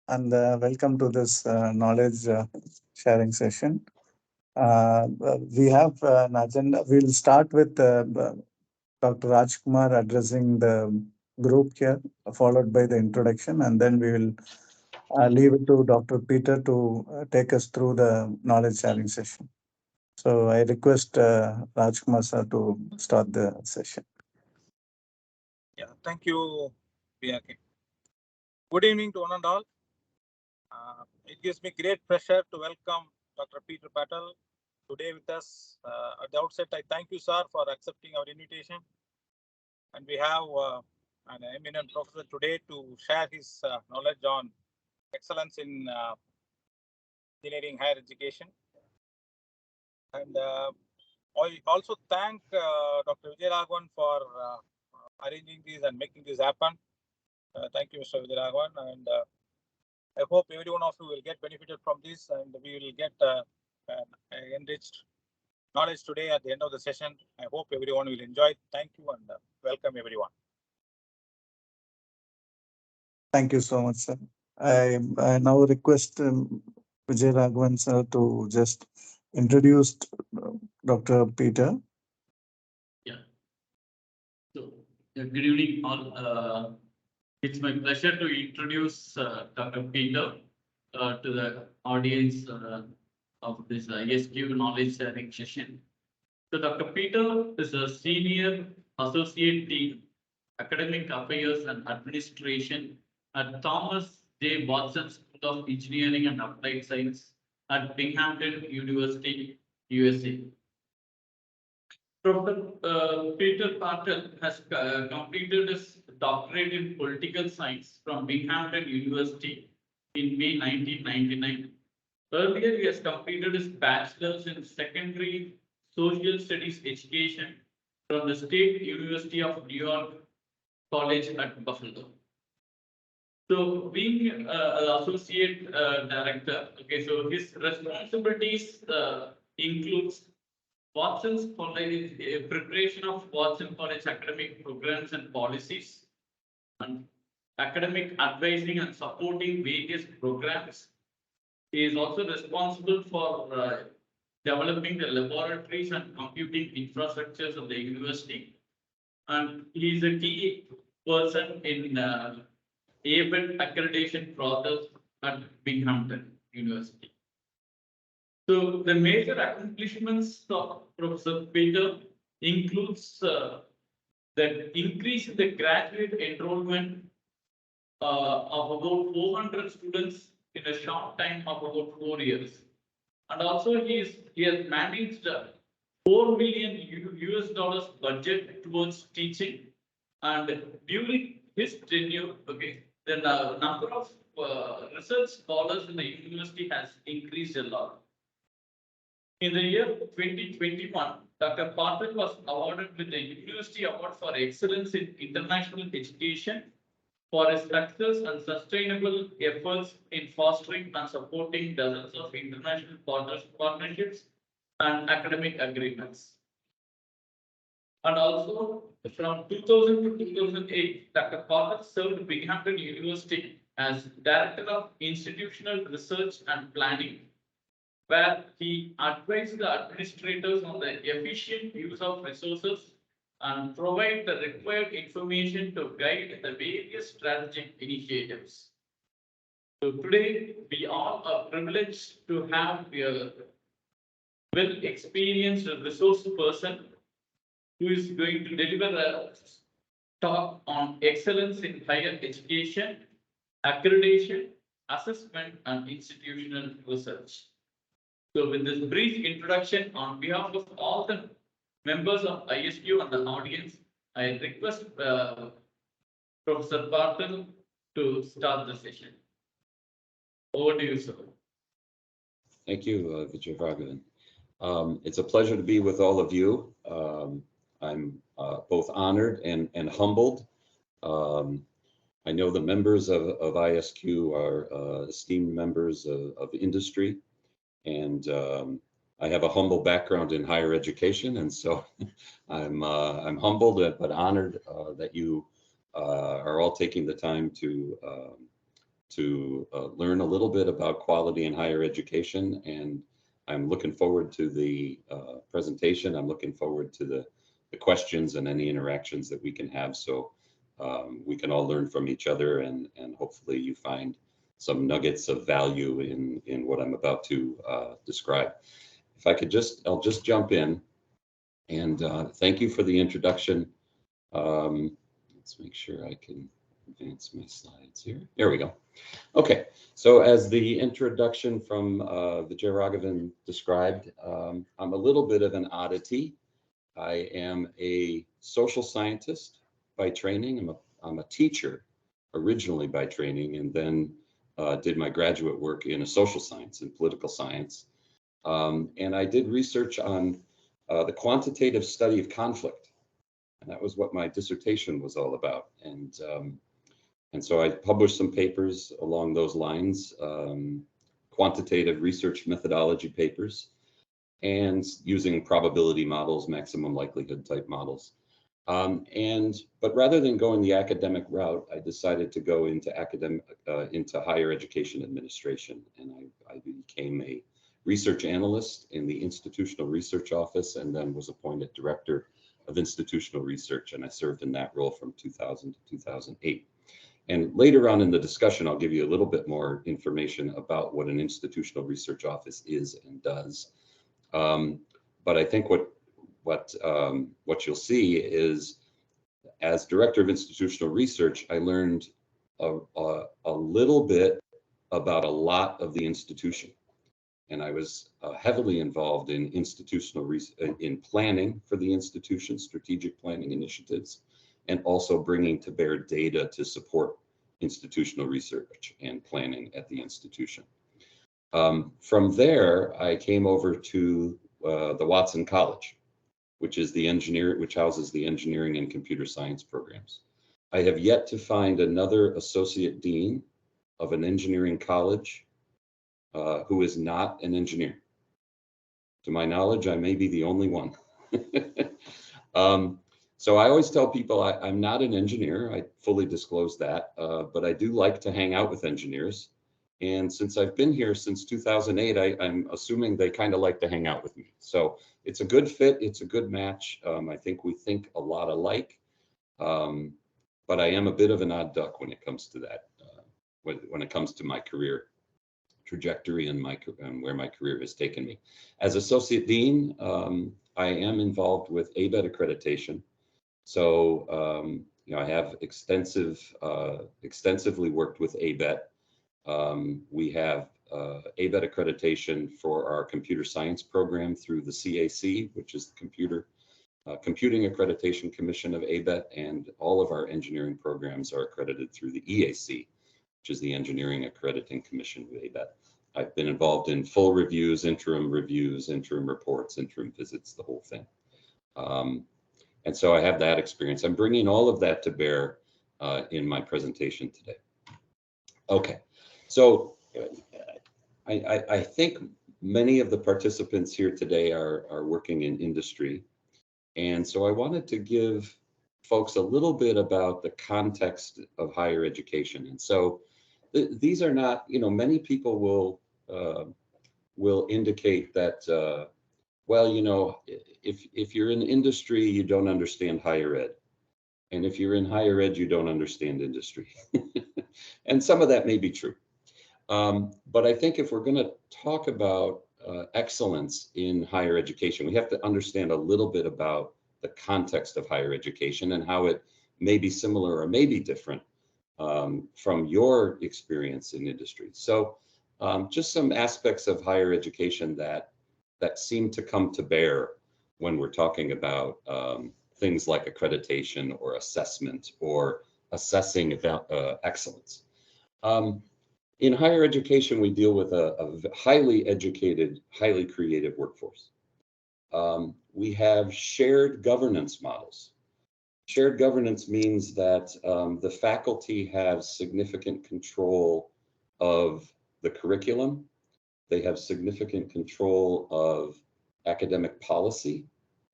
and welcome to this knowledge sharing session. We have an agenda. We'll start with Dr. Rajkumar addressing the group here, followed by the introduction, and then we will leave it to Dr. Peter to take us through the knowledge sharing session. So I request Rajkumar sir to start the session. Yeah, thank you, PRK. Good evening to one and all. It gives me great pleasure to welcome Dr. Peter Partell today with us. At the outset, I thank you, sir, for accepting our invitation. And we have an eminent professor today to share his knowledge on excellence in engineering higher education. And I also thank Dr. Vijayaraghavan for arranging this and making this happen. Thank you, Mr. Vijayaraghavan. And I hope every one of you will get benefited from this, and we will get enriched knowledge today at the end of the session. I hope everyone will enjoy it. Thank you and welcome everyone. Thank you so much, sir. I now request Vijay Raghavan sir to just introduce Dr. Peter. Yeah. So, good evening, all. It's my pleasure to introduce Dr. Peter to the audience of this ISQ knowledge sharing session. So, Dr. Peter is a senior associate dean, academic affairs and administration at Thomas J. Watson School of Engineering and Applied Science at Binghamton University, USA. Dr. Peter Partell has completed his doctorate in political science from Binghamton University in May 1999. Earlier, he has completed his bachelor's in secondary social studies education from the State University of New York College at Buffalo. So, being an associate director, okay, so his responsibilities includes Watson's College, preparation of Watson College academic programs and policies, and academic advising and supporting various programs. He is also responsible for developing the laboratories and computing infrastructures of the university. And he is a key person in ABET accreditation process at Binghamton University. So the major accomplishments of Professor Peter includes that increase in the graduate enrollment of about 400 students in a short time of about 4 years. And also he has managed $4 million US budget towards teaching. And during his tenure, okay, the number of research scholars in the university has increased a lot. In the year 2021, Dr. Partell was awarded with the University Award for Excellence in International Education for his success and sustainable efforts in fostering and supporting dozens of international partnerships and academic agreements. And also, from 2000 to 2008, Dr. Partell served Binghamton University as Director of Institutional Research and Planning, where he advised the administrators on the efficient use of resources and provide the required information to guide the various strategic initiatives. So today, we all are privileged to have a well-experienced resource person who is going to deliver a talk on excellence in higher education, accreditation, assessment, and institutional research. So with this brief introduction, on behalf of all the members of ISQ and the audience, I request Professor Partell to start the session. Over to you, sir. Thank you, Vijay Raghavan. It's a pleasure to be with all of you. I'm both honored and humbled. I know the members of ISQ are esteemed members of industry. And I have a humble background in higher education, and so I'm humbled but honored that you are all taking the time to to learn a little bit about quality in higher education, and I'm looking forward to the presentation. I'm looking forward to the questions and any interactions that we can have, so we can all learn from each other, and hopefully you find some nuggets of value in what I'm about to describe. If I could I'll just jump in, and thank you for the introduction. Let's make sure I can advance my slides here. There we go. Okay, so as the introduction from Vijay Raghavan described, I'm a little bit of an oddity. I am a social scientist by training. I'm a teacher originally by training, and then did my graduate work in a social science and political science. And I did research on the quantitative study of conflict. And that was what my dissertation was all about. And so I published some papers along those lines, quantitative research methodology papers, and using probability models, maximum likelihood type models. But rather than going the academic route, I decided to go into into higher education administration. And I became a research analyst in the Institutional Research Office, and then was appointed Director of Institutional Research. And I served in that role from 2000 to 2008. And later on in the discussion, I'll give you a little bit more information about what an institutional research office is and does. But I think what you'll see is, as Director of Institutional Research, I learned a little bit about a lot of the institution. And I was heavily involved in institutional in planning for the institution, strategic planning initiatives, and also bringing to bear data to support institutional research and planning at the institution. From there, I came over to the Watson College, which houses the engineering and computer science programs. I have yet to find another associate dean of an engineering college who is not an engineer. To my knowledge, I may be the only one. So I always tell people I'm not an engineer. I fully disclose that, but I do like to hang out with engineers. And since I've been here since 2008, I'm assuming they kind of like to hang out with me. So it's a good fit. It's a good match. I think we think a lot alike, but I am a bit of an odd duck when it comes to that, when it comes to my career trajectory and where my career has taken me. As Associate Dean, I am involved with ABET accreditation. So, I have extensively worked with ABET. We have ABET accreditation for our computer science program through the CAC, which is the Computing Accreditation Commission of ABET, and all of our engineering programs are accredited through the EAC, which is the Engineering Accrediting Commission of ABET. I've been involved in full reviews, interim reports, interim visits, the whole thing. And so I have that experience. I'm bringing all of that to bear in my presentation today. Okay, so I think many of the participants here today are working in industry. And so I wanted to give folks a little bit about the context of higher education. And so these are not, many people will indicate that, well, if you're in industry, you don't understand higher ed. And if you're in higher ed, you don't understand industry. And some of that may be true. But I think if we're going to talk about excellence in higher education, we have to understand a little bit about the context of higher education and how it may be similar or may be different from your experience in industry. So just some aspects of higher education that seem to come to bear when we're talking about things like accreditation or assessment or assessing about excellence. In higher education, we deal with a highly educated, highly creative workforce. We have shared governance models. Shared governance means that the faculty have significant control of the curriculum. They have significant control of academic policy,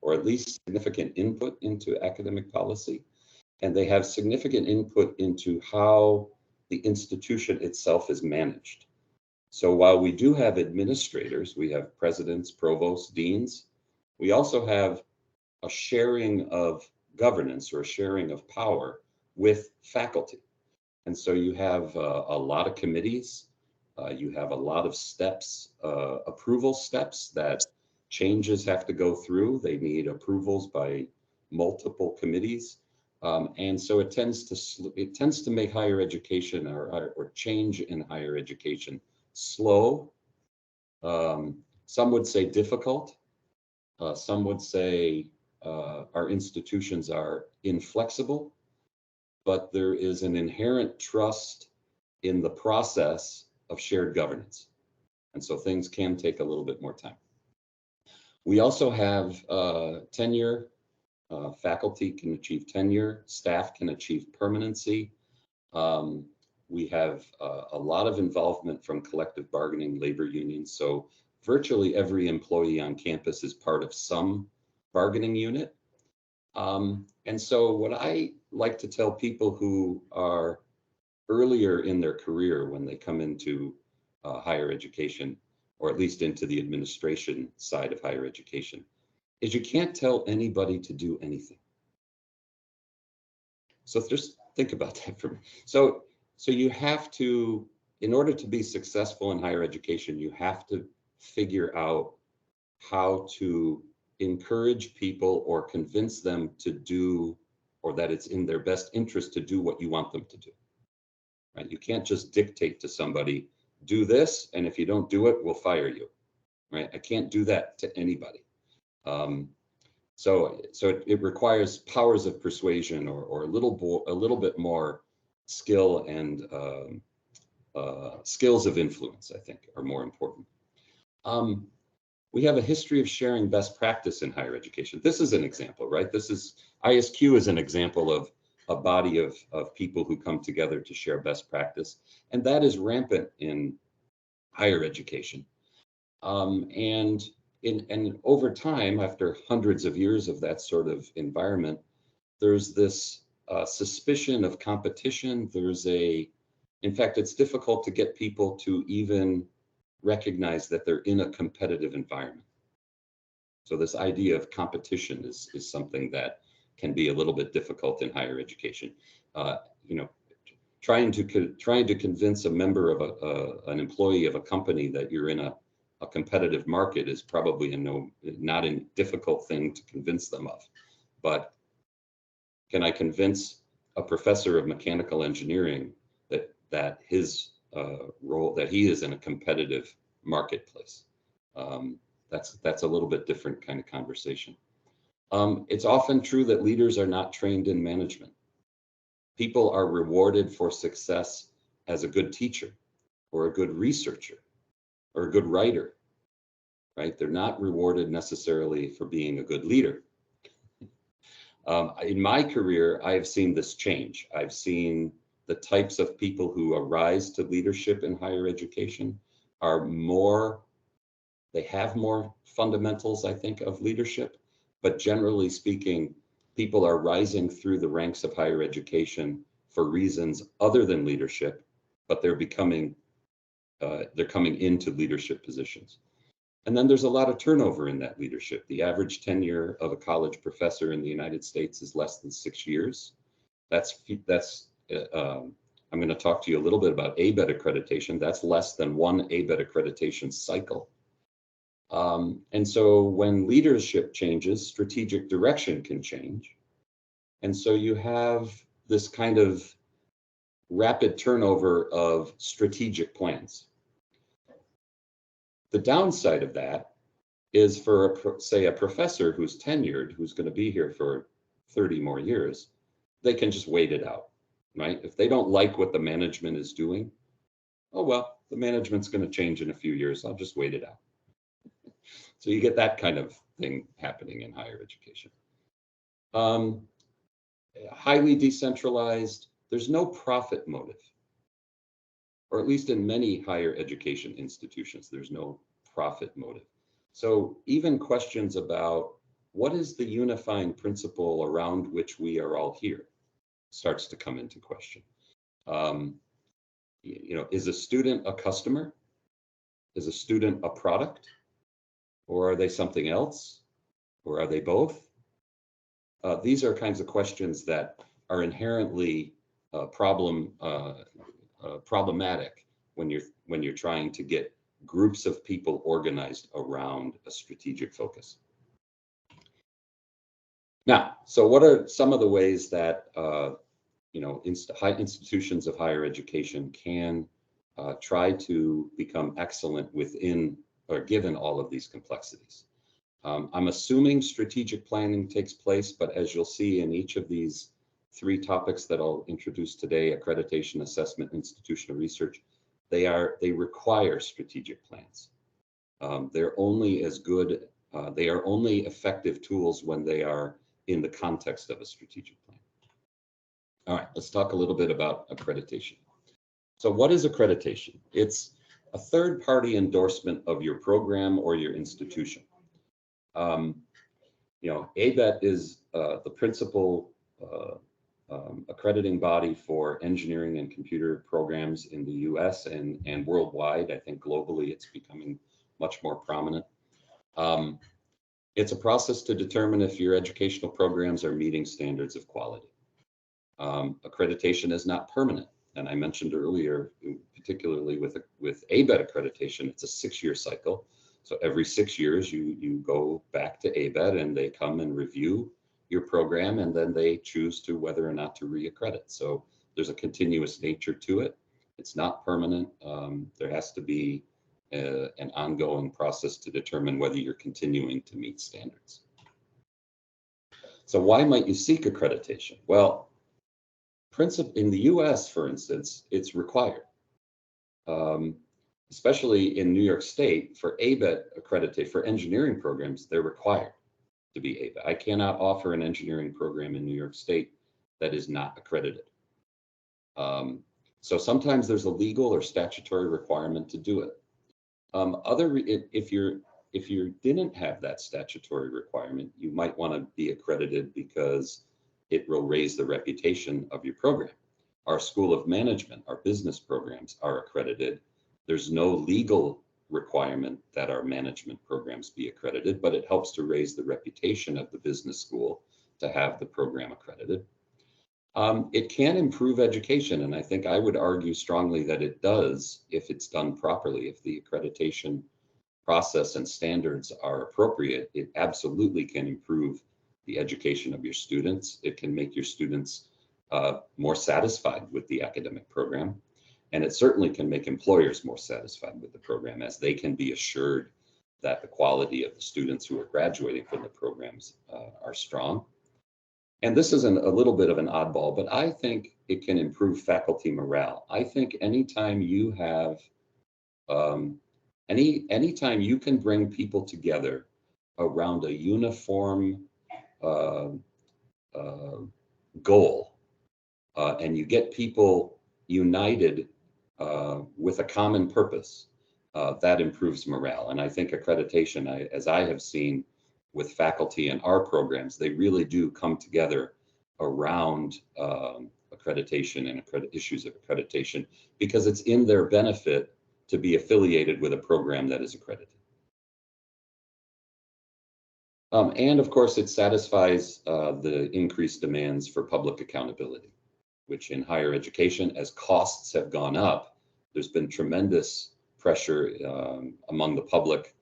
or at least significant input into academic policy. And they have significant input into how the institution itself is managed. So while we do have administrators, we have presidents, provosts, deans, we also have a sharing of governance or a sharing of power with faculty. And so you have a lot of committees, you have a lot of steps, approval steps that changes have to go through. They need approvals by multiple committees. And so it tends to make higher education or change in higher education slow. Some would say difficult. Some would say our institutions are inflexible, but there is an inherent trust in the process of shared governance. And so things can take a little bit more time. We also have tenure. Faculty can achieve tenure, staff can achieve permanency. We have a lot of involvement from collective bargaining, labor unions. So virtually every employee on campus is part of some bargaining unit. And so what I like to tell people who are earlier in their career when they come into higher education, or at least into the administration side of higher education, is you can't tell anybody to do anything. So just think about that for me. So you have to, in order to be successful in higher education, you have to figure out how to encourage people or convince them to do, or that it's in their best interest to do what you want them to do, right? You can't just dictate to somebody, do this, and if you don't do it, we'll fire you, right? I can't do that to anybody. So it requires powers of persuasion or a little bit more skill and skills of influence, I think, are more important. We have a history of sharing best practice in higher education. This is an example, right? This is ISQ is an example of a body of people who come together to share best practice, and that is rampant in higher education. And over time, after hundreds of years of that sort of environment, there's this suspicion of competition. In fact, it's difficult to get people to even recognize that they're in a competitive environment. So this idea of competition is something that can be a little bit difficult in higher education. Trying to convince a member of an employee of a company that you're in a competitive market is probably not a difficult thing to convince them of. But can I convince a professor of mechanical engineering that his role, that he is in a competitive marketplace? That's a little bit different kind of conversation. It's often true that leaders are not trained in management. People are rewarded for success as a good teacher or a good researcher or a good writer, right? They're not rewarded necessarily for being a good leader. In my career, I've seen this change. I've seen the types of people who arise to leadership in higher education they have more fundamentals, I think, of leadership, but generally speaking, people are rising through the ranks of higher education for reasons other than leadership, but they're coming into leadership positions. And then there's a lot of turnover in that leadership. The average tenure of a college professor in the United States is less than 6 years. I'm going to talk to you a little bit about ABET accreditation. That's less than one ABET accreditation cycle. And so when leadership changes, strategic direction can change. And so you have this kind of rapid turnover of strategic plans. The downside of that is for, say, a professor who's tenured, who's going to be here for 30 more years, they can just wait it out, right? If they don't like what the management is doing, oh, well, the management's going to change in a few years. I'll just wait it out. So you get that kind of thing happening in higher education. Highly decentralized, there's no profit motive, or at least in many higher education institutions, there's no profit motive. So even questions about what is the unifying principle around which we are all here starts to come into question. is a student a customer? Is a student a product? Or are they something else? Or are they both? These are kinds of questions that are inherently problematic when you're trying to get groups of people organized around a strategic focus. Now, so what are some of the ways that high institutions of higher education can try to become excellent within or given all of these complexities? I'm assuming strategic planning takes place, but as you'll see in each of these 3 topics that I'll introduce today, accreditation, assessment, institutional research, they require strategic plans. They're only as good, they are only effective tools when they are in the context of a strategic plan. All right, let's talk a little bit about accreditation. So what is accreditation? It's a third-party endorsement of your program or your institution. ABET is the principal accrediting body for engineering and computer programs in the US and worldwide. I think globally it's becoming much more prominent. It's a process to determine if your educational programs are meeting standards of quality. Accreditation is not permanent. And I mentioned earlier, particularly with ABET accreditation, it's a 6-year cycle. So every 6 years, you go back to ABET and they come and review your program, and then they choose to whether or not to reaccredit. So there's a continuous nature to it. It's not permanent. There has to be an ongoing process to determine whether you're continuing to meet standards. So why might you seek accreditation? Well, in the US, for instance, it's required. Especially in New York State, for ABET accreditation, for engineering programs, they're required to be ABET. I cannot offer an engineering program in New York State that is not accredited. So sometimes there's a legal or statutory requirement to do it. If you didn't have that statutory requirement, you might want to be accredited because it will raise the reputation of your program. Our School of Management, our business programs are accredited. There's no legal requirement that our management programs be accredited, but it helps to raise the reputation of the business school to have the program accredited. It can improve education, and I think I would argue strongly that it does if it's done properly. If the accreditation process and standards are appropriate, it absolutely can improve the education of your students. It can make your students more satisfied with the academic program. And it certainly can make employers more satisfied with the program, as they can be assured that the quality of the students who are graduating from the programs are strong. And this is a little bit of an oddball, but I think it can improve faculty morale. I think anytime you have, anytime you can bring people together around a uniform goal, and you get people united with a common purpose, that improves morale. And I think accreditation, as I have seen with faculty in our programs, they really do come together around accreditation and issues of accreditation, because it's in their benefit to be affiliated with a program that is accredited. And of course, it satisfies the increased demands for public accountability, which in higher education, as costs have gone up, there's been tremendous pressure among the public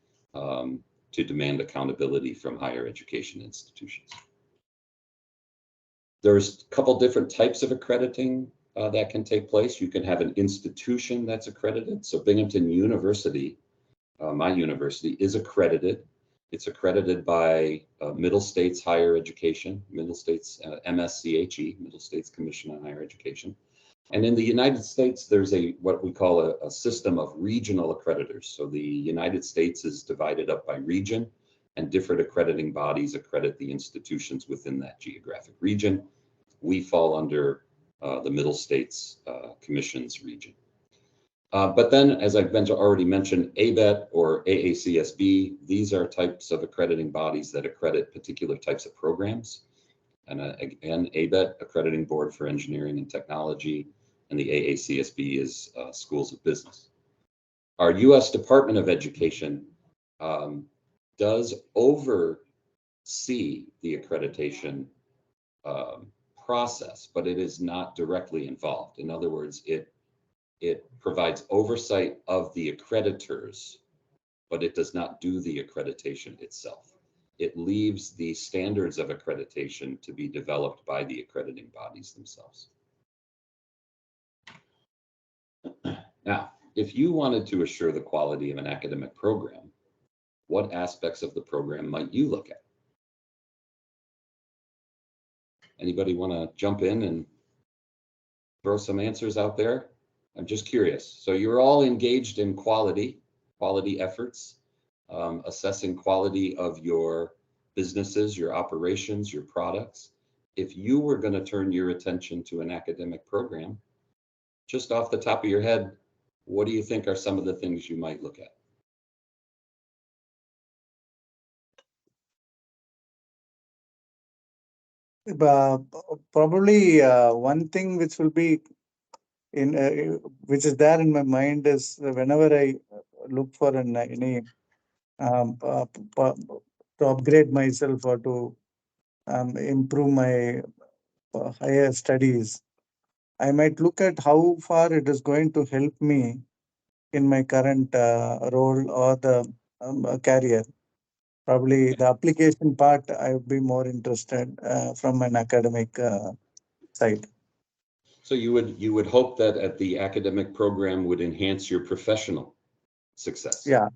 to demand accountability from higher education institutions. There's a couple different types of accrediting that can take place. You can have an institution that's accredited. So Binghamton University, my university, is accredited. It's accredited by Middle States Higher Education, Middle States MSCHE, Middle States Commission on Higher Education. And in the United States, there's what we call a system of regional accreditors. So the United States is divided up by region, and different accrediting bodies accredit the institutions within that geographic region. We fall under the Middle States Commission's region. But then, as I've already mentioned, ABET or AACSB, these are types of accrediting bodies that accredit particular types of programs. And again, ABET, Accrediting Board for Engineering and Technology, and the AACSB is Schools of Business. Our U.S. Department of Education does oversee the accreditation process, but it is not directly involved. In other words, it provides oversight of the accreditors, but it does not do the accreditation itself. It leaves the standards of accreditation to be developed by the accrediting bodies themselves. Now, if you wanted to assure the quality of an academic program, what aspects of the program might you look at? Anybody want to jump in and throw some answers out there? I'm just curious. So you're all engaged in quality efforts, assessing quality of your businesses, your operations, your products. If you were going to turn your attention to an academic program, just off the top of your head, what do you think are some of the things you might look at? Probably one thing which will be which is there in my mind is whenever I look for any to upgrade myself or to improve my higher studies, I might look at how far it is going to help me in my current role or the career. Probably the application part, I would be more interested from an academic side. So you would hope that at the academic program would enhance your professional success. Yeah,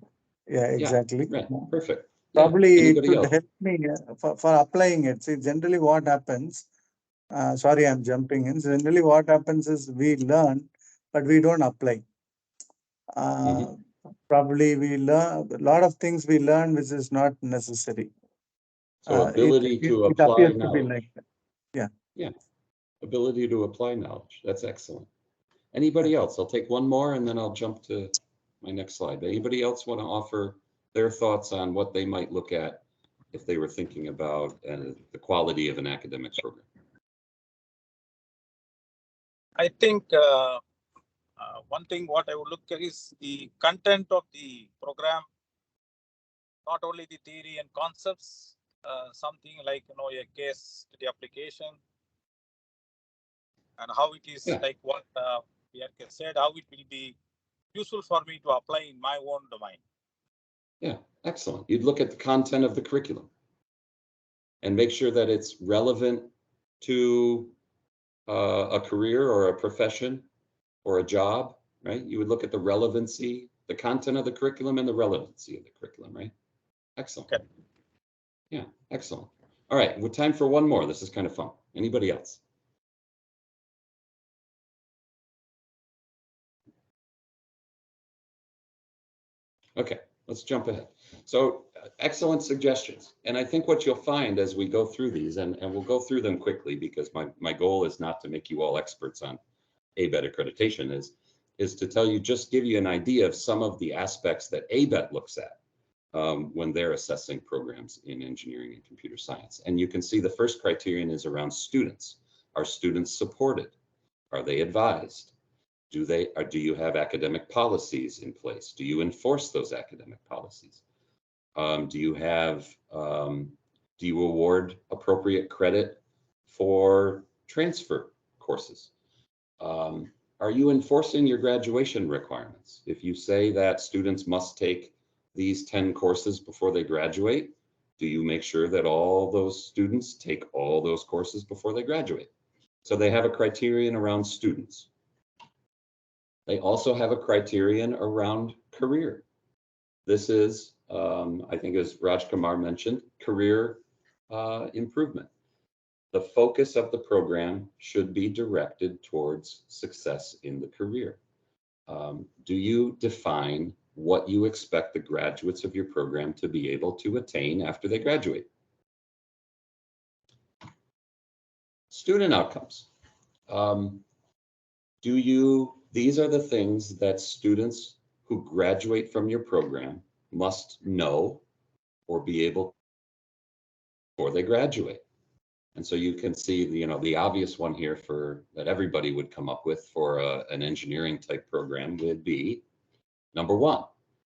exactly. Right, perfect. Probably it Anybody would else? help me for applying it. See, generally what happens, sorry, I'm jumping in. Generally what happens is we learn, but we don't apply. Probably we learn a lot of things we learn which is not necessary. So ability to it apply appears to be knowledge. like that. Yeah, ability to apply knowledge. That's excellent. Anybody else? I'll take one more and then I'll jump to my next slide. Anybody else want to offer their thoughts on what they might look at if they were thinking about the quality of an academic program? I think one thing what I would look at is the content of the program, not only the theory and concepts, something like a case study application, and how it is like what PRK said, how it will be useful for me to apply in my own domain. Yeah, excellent. You'd look at the content of the curriculum and make sure that it's relevant to a career or a profession or a job, right? You would look at the relevancy, the content of the curriculum and the relevancy of the curriculum, right? Excellent. Okay. Yeah, excellent. All right, we're time for one more. This is kind of fun. Anybody else? Okay, let's jump ahead. So excellent suggestions. And I think what you'll find as we go through these, and we'll go through them quickly because my goal is not to make you all experts on ABET accreditation, is to tell you, just give you an idea of some of the aspects that ABET looks at when they're assessing programs in engineering and computer science. And you can see the first criterion is around students. Are students supported? Are they advised? Do you have academic policies in place? Do you enforce those academic policies? Do you award appropriate credit for transfer courses? Are you enforcing your graduation requirements? If you say that students must take these 10 courses before they graduate, do you make sure that all those students take all those courses before they graduate? So they have a criterion around students. They also have a criterion around career. This is, I think as Raj Kumar mentioned, career improvement. The focus of the program should be directed towards success in the career. Do you define what you expect the graduates of your program to be able to attain after they graduate? Student outcomes. These are the things that students who graduate from your program must know or be able before they graduate. And so you can see, the obvious one here that everybody would come up with for an engineering type program would be number one,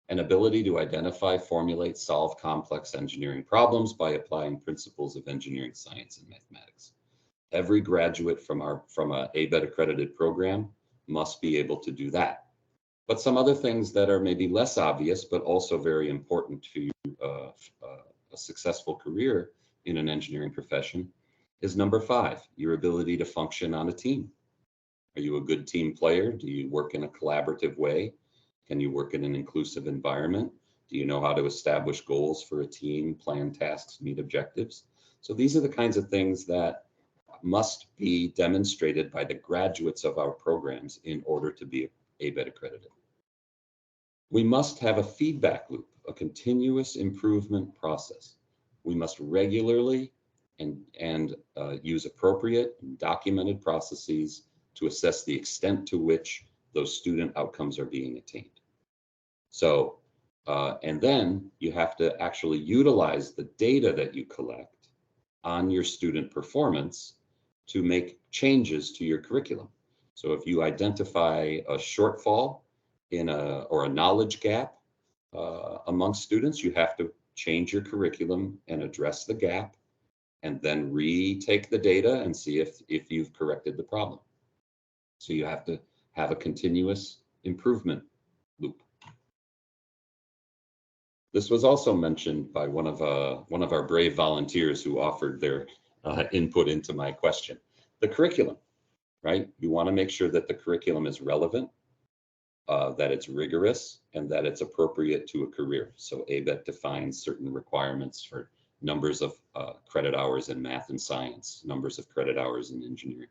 an ability to identify, formulate, solve complex engineering problems by applying principles of engineering science and mathematics. Every graduate from a ABET accredited program must be able to do that. But some other things that are maybe less obvious, but also very important to a successful career in an engineering profession is number five, your ability to function on a team. Are you a good team player? Do you work in a collaborative way? Can you work in an inclusive environment? Do you know how to establish goals for a team, plan tasks, meet objectives? So these are the kinds of things that must be demonstrated by the graduates of our programs in order to be ABET accredited. We must have a feedback loop, a continuous improvement process. We must regularly and use appropriate and documented processes to assess the extent to which those student outcomes are being attained. So, and then you have to actually utilize the data that you collect on your student performance to make changes to your curriculum. So if you identify a shortfall or a knowledge gap among students, you have to change your curriculum and address the gap, and then retake the data and see if you've corrected the problem. So you have to have a continuous improvement loop. This was also mentioned by one of our brave volunteers who offered their input into my question. The curriculum, right? You want to make sure that the curriculum is relevant, that it's rigorous, and that it's appropriate to a career. So ABET defines certain requirements for numbers of credit hours in math and science, numbers of credit hours in engineering.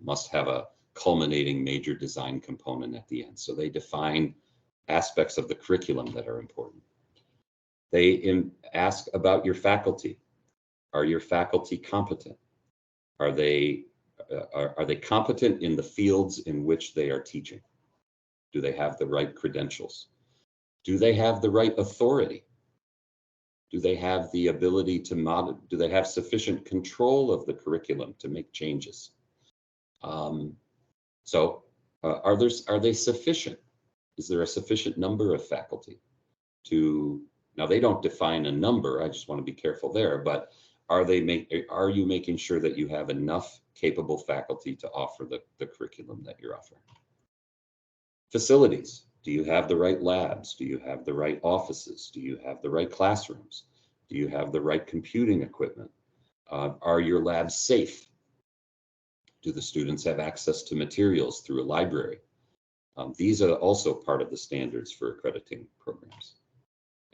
Must have a culminating major design component at the end. So they define aspects of the curriculum that are important. They ask about your faculty. Are your faculty competent? Are they competent in the fields in which they are teaching? Do they have the right credentials? Do they have the right authority? Do they have the ability to do they have sufficient control of the curriculum to make changes? So are they sufficient? Is there a sufficient number of faculty now they don't define a number, I just want to be careful there, but are you making sure that you have enough capable faculty to offer the curriculum that you're offering? Facilities. Do you have the right labs? Do you have the right offices? Do you have the right classrooms? Do you have the right computing equipment? Are your labs safe? Do the students have access to materials through a library? These are also part of the standards for accrediting programs.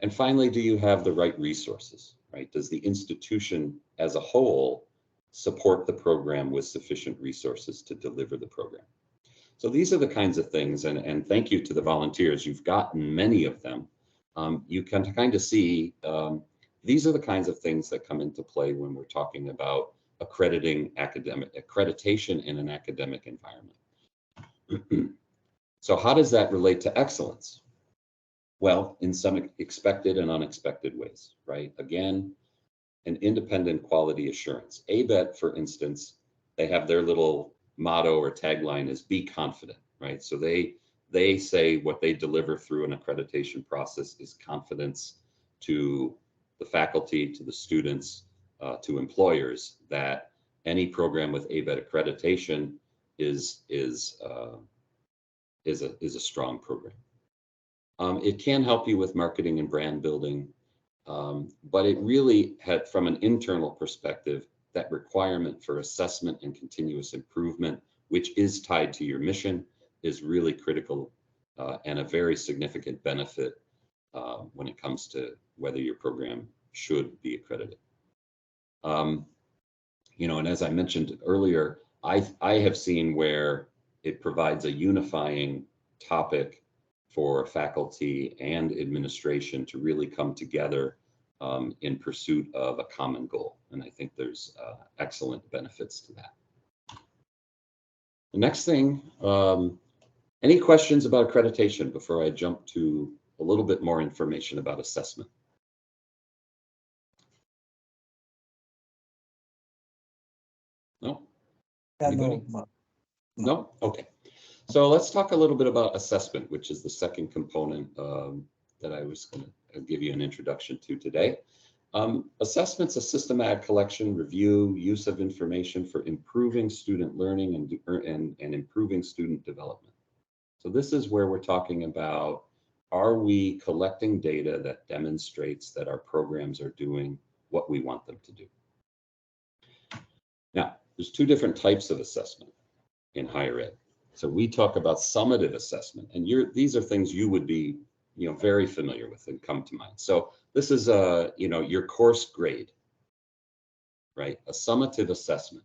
And finally, do you have the right resources, right? Does the institution as a whole support the program with sufficient resources to deliver the program? So these are the kinds of things, and thank you to the volunteers. You've gotten many of them. You can kind of see these are the kinds of things that come into play when we're talking about accreditation in an academic environment. So how does that relate to excellence? Well, in some expected and unexpected ways, right? Again, an independent quality assurance. ABET, for instance, they have their little motto or tagline is be confident, right? So they say what they deliver through an accreditation process is confidence to the faculty, to the students, to employers, that any program with ABET accreditation is a strong program. It can help you with marketing and brand building, but it really had, from an internal perspective, that requirement for assessment and continuous improvement, which is tied to your mission, is really critical and a very significant benefit when it comes to whether your program should be accredited. And as I mentioned earlier, I have seen where it provides a unifying topic for faculty and administration to really come together in pursuit of a common goal. And I think there's excellent benefits to that. The next thing, any questions about accreditation before I jump to a little bit more information about assessment? Yeah, Anybody? no. No? Okay. So let's talk a little bit about assessment, which is the second component that I was going to give you an introduction to today. Assessment's a systematic collection, review, use of information for improving student learning and improving student development. So this is where we're talking about, are we collecting data that demonstrates that our programs are doing what we want them to do? Now, there's two different types of assessment in higher ed. So we talk about summative assessment, and these are things you would be, very familiar with and come to mind. So this is your course grade, right? A summative assessment.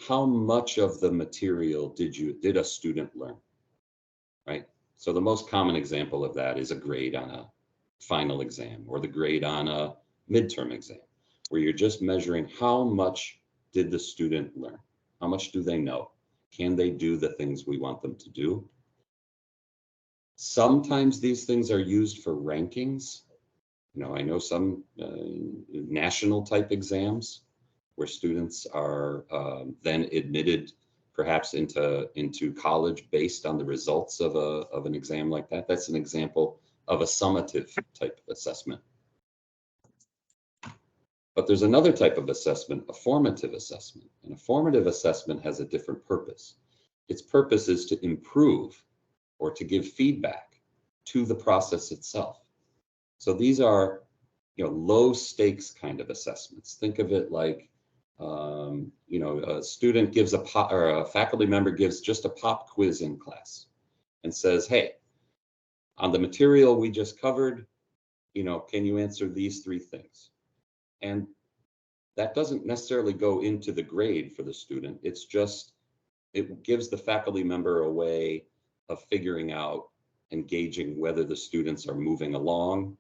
How much of the material did a student learn, right? So the most common example of that is a grade on a final exam or the grade on a midterm exam, where you're just measuring how much did the student learn? How much do they know? Can they do the things we want them to do? Sometimes these things are used for rankings. I know some national type exams where students are then admitted perhaps into college based on the results of an exam like that. That's an example of a summative type of assessment. But there's another type of assessment, a formative assessment. And a formative assessment has a different purpose. Its purpose is to improve or to give feedback to the process itself. So these are, low stakes kind of assessments. Think of it like, a student gives or a faculty member gives just a pop quiz in class and says, hey, on the material we just covered, can you answer these three things? And that doesn't necessarily go into the grade for the student. It's just, it gives the faculty member a way of figuring out and gauging whether the students are moving along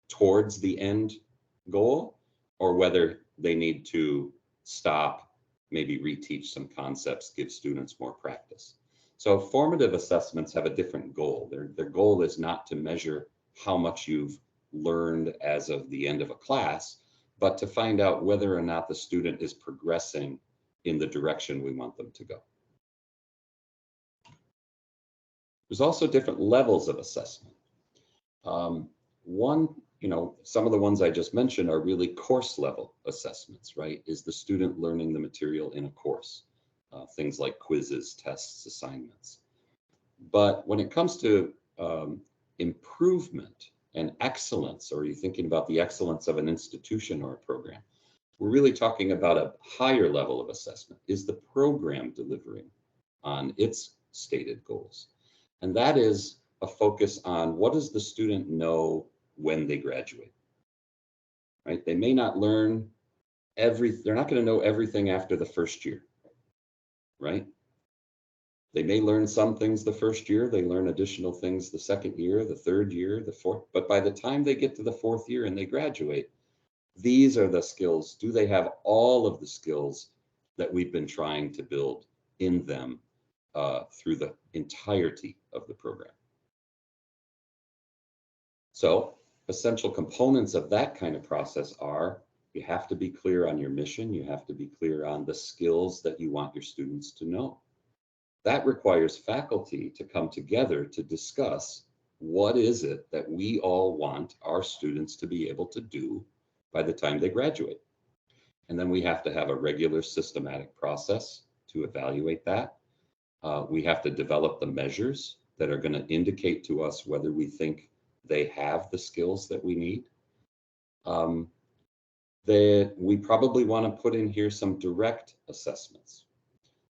towards the end goal or whether they need to stop, maybe reteach some concepts, give students more practice. So formative assessments have a different goal. Their goal is not to measure how much you've learned as of the end of a class, but to find out whether or not the student is progressing in the direction we want them to go. There's also different levels of assessment. One, some of the ones I just mentioned are really course level assessments, right? Is the student learning the material in a course? Things like quizzes, tests, assignments. But when it comes to improvement and excellence, or you're thinking about the excellence of an institution or a program, we're really talking about a higher level of assessment. Is the program delivering on its stated goals? And that is a focus on what does the student know when they graduate, right? They may not learn they're not going to know everything after the first year, right? They may learn some things the first year, they learn additional things the second year, the third year, the fourth, but by the time they get to the fourth year and they graduate, these are the skills. Do they have all of the skills that we've been trying to build in them through the entirety of the program? So essential components of that kind of process are, you have to be clear on your mission. You have to be clear on the skills that you want your students to know. That requires faculty to come together to discuss what is it that we all want our students to be able to do by the time they graduate. And then we have to have a regular systematic process to evaluate that. We have to develop the measures that are going to indicate to us whether we think they have the skills that we need. We probably want to put in here some direct assessments.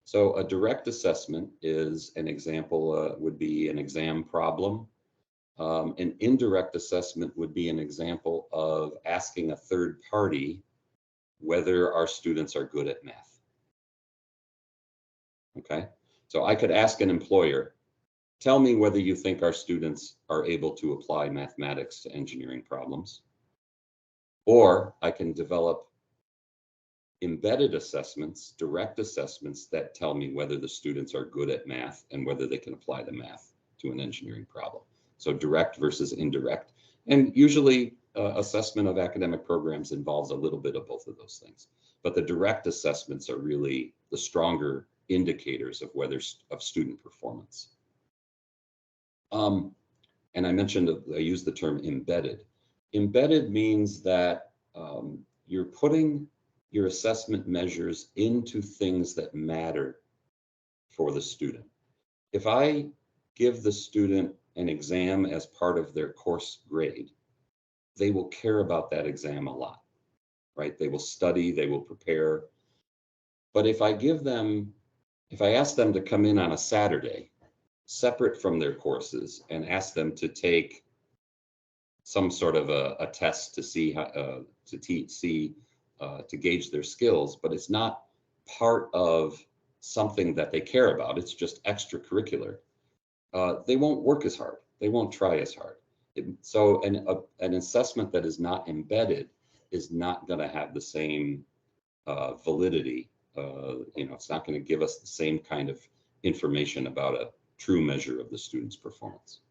So a direct assessment is an example, would be an exam problem. An indirect assessment would be an example of asking a third party whether our students are good at math. Okay, so I could ask an employer, tell me whether you think our students are able to apply mathematics to engineering problems. Or I can develop embedded assessments, direct assessments that tell me whether the students are good at math and whether they can apply the math to an engineering problem. So direct versus indirect. And usually assessment of academic programs involves a little bit of both of those things. But the direct assessments are really the stronger indicators of of student performance. And I mentioned, I used the term embedded. Embedded means that you're putting your assessment measures into things that matter for the student. If I give the student an exam as part of their course grade, they will care about that exam a lot, right? They will study, they will prepare. But if I ask them to come in on a Saturday, separate from their courses, and ask them to take some sort of a test to see how, to gauge their skills, but it's not part of something that they care about. It's just extracurricular. They won't work as hard. They won't try as hard. So an assessment that is not embedded is not going to have the same validity. It's not going to give us the same kind of information about a true measure of the student's performance.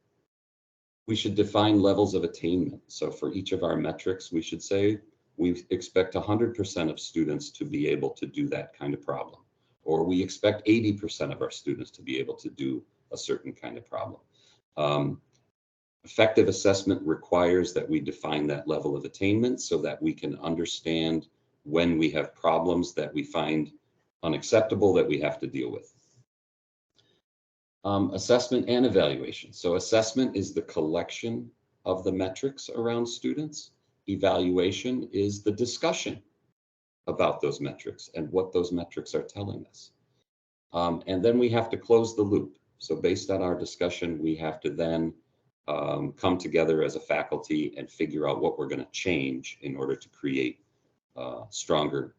We should define levels of attainment. So for each of our metrics, we should say we expect 100% of students to be able to do that kind of problem, or we expect 80% of our students to be able to do a certain kind of problem. Effective assessment requires that we define that level of attainment so that we can understand when we have problems that we find unacceptable that we have to deal with. Assessment and evaluation. So assessment is the collection of the metrics around students. Evaluation is the discussion about those metrics and what those metrics are telling us. And then we have to close the loop. So based on our discussion, we have to then come together as a faculty and figure out what we're going to change in order to create stronger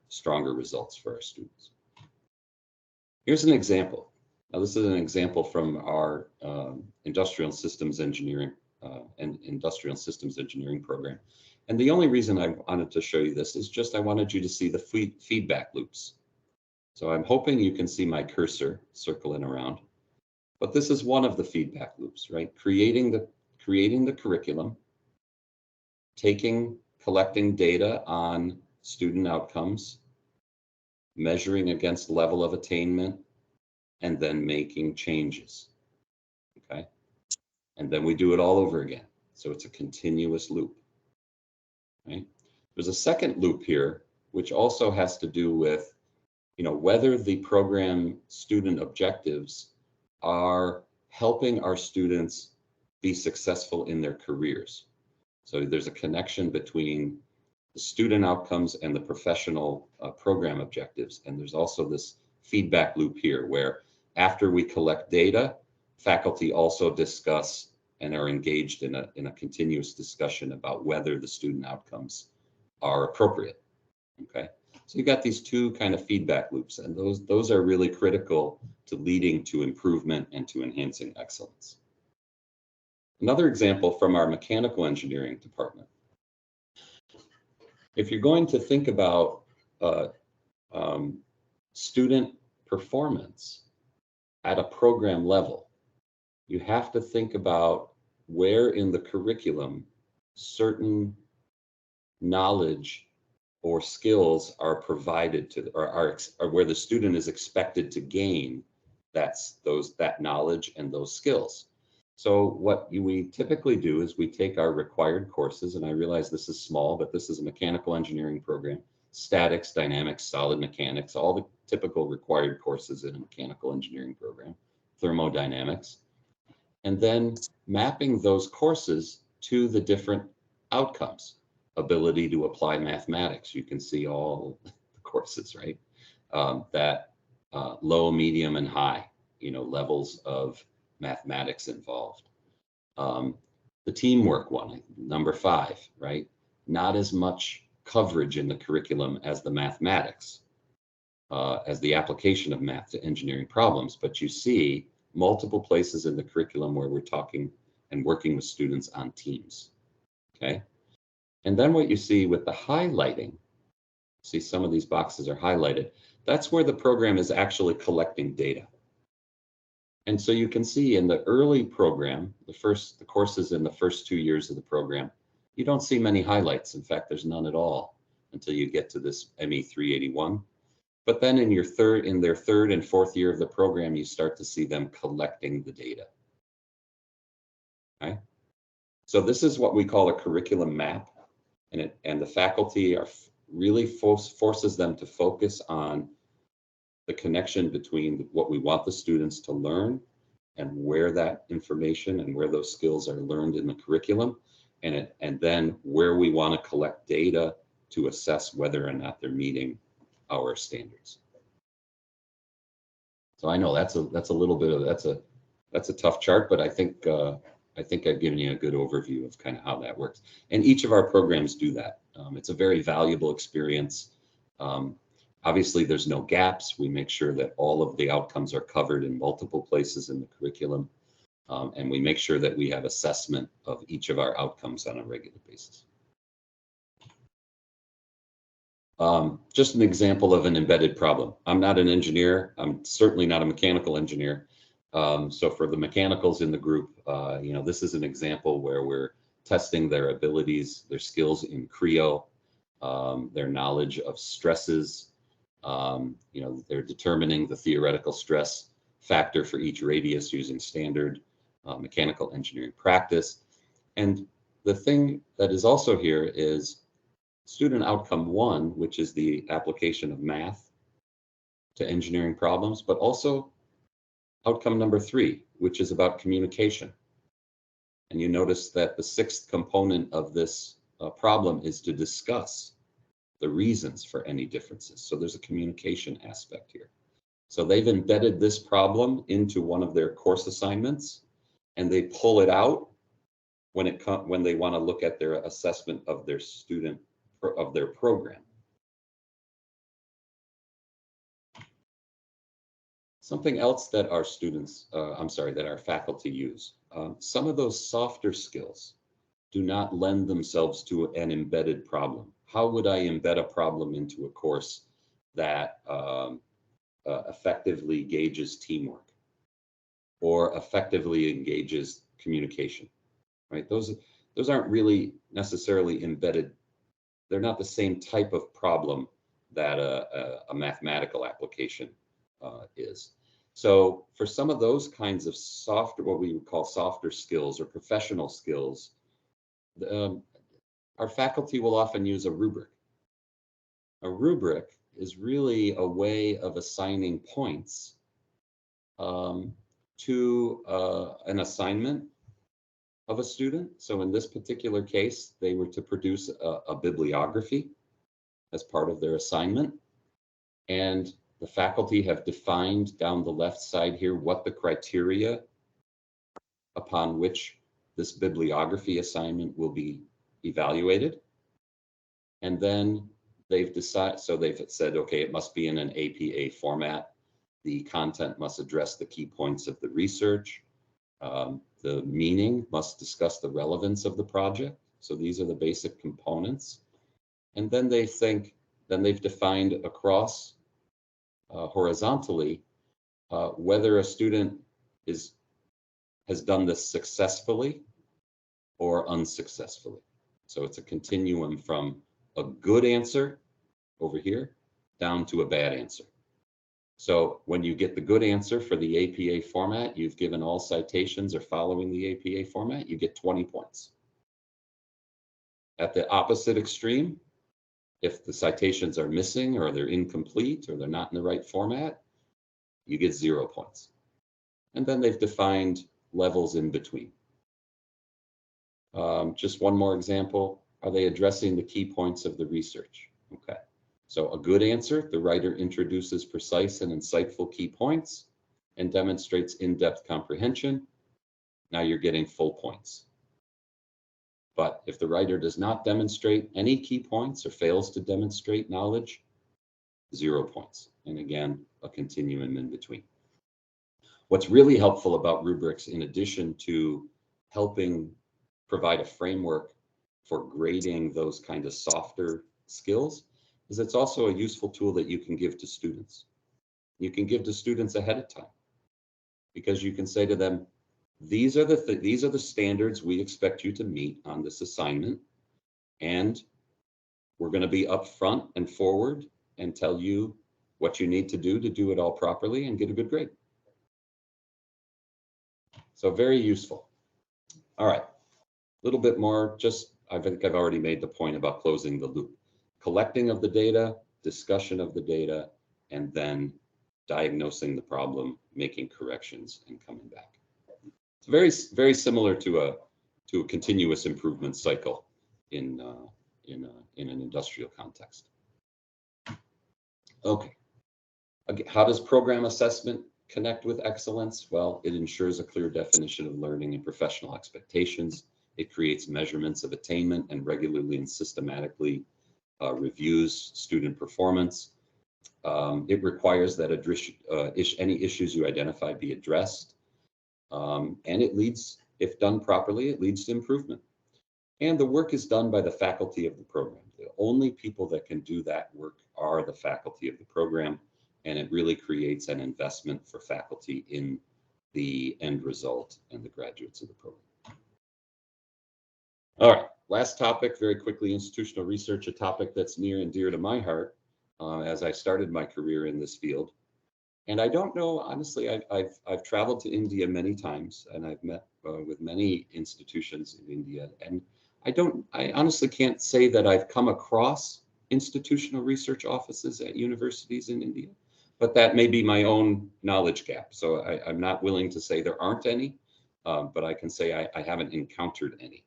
results for our students. Here's an example. Now, this is an example from our industrial systems engineering program. And the only reason I wanted to show you this is just I wanted you to see the feedback loops. So I'm hoping you can see my cursor circling around. But this is one of the feedback loops, right? Creating the curriculum, collecting data on student outcomes, measuring against level of attainment, and then making changes, okay? And then we do it all over again. So it's a continuous loop, right? There's a second loop here, which also has to do with, whether the program student objectives are helping our students be successful in their careers. So there's a connection between the student outcomes and the professional program objectives. And there's also this feedback loop here where after we collect data, faculty also discuss and are engaged in a continuous discussion about whether the student outcomes are appropriate, okay? So you got these two kind of feedback loops, and those are really critical to leading to improvement and to enhancing excellence. Another example from our mechanical engineering department. If you're going to think about student performance at a program level, you have to think about where in the curriculum certain knowledge or skills are provided to, or where the student is expected to gain that knowledge and those skills. So what we typically do is we take our required courses, and I realize this is small, but this is a mechanical engineering program, statics, dynamics, solid mechanics, all the typical required courses in a mechanical engineering program, thermodynamics, and then mapping those courses to the different outcomes. Ability to apply mathematics. You can see all the courses, right? Low, medium, and high, levels of mathematics involved. The teamwork one, number 5, right? Not as much coverage in the curriculum as the mathematics, as the application of math to engineering problems, but you see multiple places in the curriculum where we're talking and working with students on teams, okay? And then what you see with the highlighting, see some of these boxes are highlighted, that's where the program is actually collecting data. And so you can see in the early program, the courses in the first 2 years of the program, you don't see many highlights. In fact, there's none at all until you get to this ME 381. But then in their third and fourth year of the program, you start to see them collecting the data. Okay? So this is what we call a curriculum map, and the faculty really forces them to focus on the connection between what we want the students to learn and where that information and where those skills are learned in the curriculum, and then where we want to collect data to assess whether or not they're meeting our standards. So I know that's a little bit of that's a tough chart, but I think I've given you a good overview of kind of how that works. And each of our programs do that. It's a very valuable experience. Obviously, there's no gaps. We make sure that all of the outcomes are covered in multiple places in the curriculum. And we make sure that we have assessment of each of our outcomes on a regular basis. Just an example of an embedded problem. I'm not an engineer. I'm certainly not a mechanical engineer. So for the mechanicals in the group, this is an example where we're testing their abilities, their skills in Creo, their knowledge of stresses. They're determining the theoretical stress factor for each radius using standard mechanical engineering practice. And the thing that is also here is student outcome 1, which is the application of math to engineering problems, but also outcome number 3, which is about communication. And you notice that the 6th component of this problem is to discuss the reasons for any differences. So there's a communication aspect here. So they've embedded this problem into one of their course assignments, and they pull it out when they want to look at their assessment of their student, of their program. Something else that our students, that our faculty use, some of those softer skills do not lend themselves to an embedded problem. How would I embed a problem into a course that effectively gauges teamwork or effectively engages communication, right? Those aren't really necessarily embedded. They're not the same type of problem that a mathematical application is. So for some of those kinds of what we would call softer skills or professional skills, our faculty will often use a rubric. A rubric is really a way of assigning points to an assignment of a student. So in this particular case, they were to produce a bibliography as part of their assignment. And the faculty have defined down the left side here what the criteria upon which this bibliography assignment will be evaluated. And then they've said, okay, it must be in an APA format. The content must address the key points of the research. The meaning must discuss the relevance of the project. So these are the basic components. And then they've defined across horizontally whether a student has done this successfully or unsuccessfully. So it's a continuum from a good answer over here down to a bad answer. So when you get the good answer for the APA format, you've given all citations or following the APA format, you get 20 points. At the opposite extreme, if the citations are missing or they're incomplete or they're not in the right format, you get 0 points. And then they've defined levels in between. Just one more example. Are they addressing the key points of the research? Okay. So a good answer, the writer introduces precise and insightful key points and demonstrates in-depth comprehension. Now you're getting full points. But if the writer does not demonstrate any key points or fails to demonstrate knowledge, 0 points. And again, a continuum in between. What's really helpful about rubrics, in addition to helping provide a framework for grading those kind of softer skills, is it's also a useful tool that you can give to students. You can give to students ahead of time, because you can say to them, these are the standards we expect you to meet on this assignment, and we're going to be upfront and forward and tell you what you need to do it all properly and get a good grade. So very useful. All right, a little bit more, I think I've already made the point about closing the loop. Collecting of the data, discussion of the data, and then diagnosing the problem, making corrections, and coming back. It's very, very similar to a continuous improvement cycle in an industrial context. Okay. Again, how does program assessment connect with excellence? Well, it ensures a clear definition of learning and professional expectations. It creates measurements of attainment and regularly and systematically reviews student performance. It requires that any issues you identify be addressed. And it leads, if done properly, it leads to improvement. And the work is done by the faculty of the program. The only people that can do that work are the faculty of the program, and it really creates an investment for faculty in the end result and the graduates of the program. All right, last topic, very quickly, institutional research, a topic that's near and dear to my heart as I started my career in this field. And I don't know, honestly, I've traveled to India many times, and I've met with many institutions in India, and I honestly can't say that I've come across institutional research offices at universities in India, but that may be my own knowledge gap. So I'm not willing to say there aren't any, but I can say I haven't encountered any.